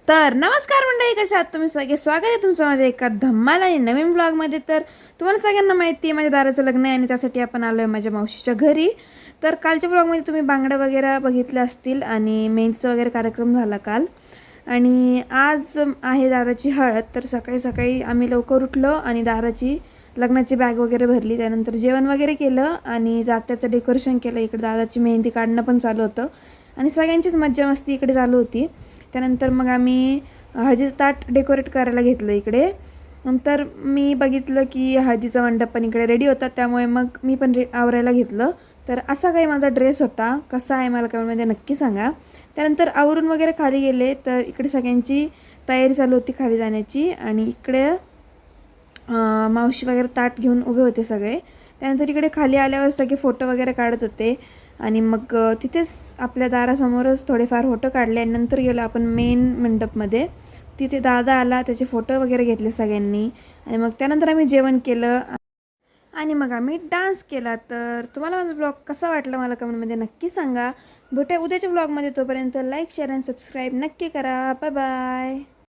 तर नमस्कार मंडळी, कशा आहात तुम्ही सगळे? स्वागत आहे तुमचं माझ्या एका धम्माल आणि नवीन ब्लॉगमध्ये. तर तुम्हाला सगळ्यांना माहिती आहे माझ्या दाराचं लग्न आहे आणि त्यासाठी आपण आलो आहे माझ्या मावशीच्या घरी. तर कालच्या ब्लॉगमध्ये तुम्ही बांगड्या वगैरे बघितल्या असतील आणि मेहंदीचा वगैरे कार्यक्रम झाला काल. आणि आज आहे दाराची हळद. तर सकाळी सकाळी आम्ही लवकर उठलो आणि दाराची लग्नाची बॅग वगैरे भरली. त्यानंतर जेवण वगैरे केलं आणि जात्याचं डेकोरेशन केलं. इकडे दादाची मेहंदी काढणं पण चालू होतं आणि सगळ्यांचीच मज्जा मस्ती इकडे चालू होती. त्यानंतर मग आम्ही हळदीचं ताट डेकोरेट करायला घेतलं इकडे. नंतर मी बघितलं की हळदीचा मंडप पण इकडे रेडी होता, त्यामुळे मग मी पण आवरायला घेतलं. तर असा काही माझा ड्रेस होता. कसा आहे मला कमेंटमध्ये नक्की सांगा. त्यानंतर आवरून वगैरे खाली गेले तर इकडे सगळ्यांची तयारी चालू होती खाली जाण्याची आणि इकडे मावशी वगैरे ताट घेऊन उभे होते सगळे. त्यानंतर इकडे खाली आल्यावर सगळे फोटो वगैरे काढत होते आणि मग तिथेच आपल्या दारासमोरच थोडेफार फोटो काढले आणि नंतर गेलो आपण मेन मंडपमध्ये. तिथे दादा आला, त्याचे फोटो वगैरे घेतले सगळ्यांनी आणि मग त्यानंतर आम्ही जेवण केलं आणि मग आम्ही डान्स केला. तर तुम्हाला माझा ब्लॉग कसा वाटला मला कमेंटमध्ये नक्की सांगा. भेटूया उद्याच्या ब्लॉगमध्ये. तोपर्यंत लाईक शेअर आणि सबस्क्राईब नक्की करा. Bye bye.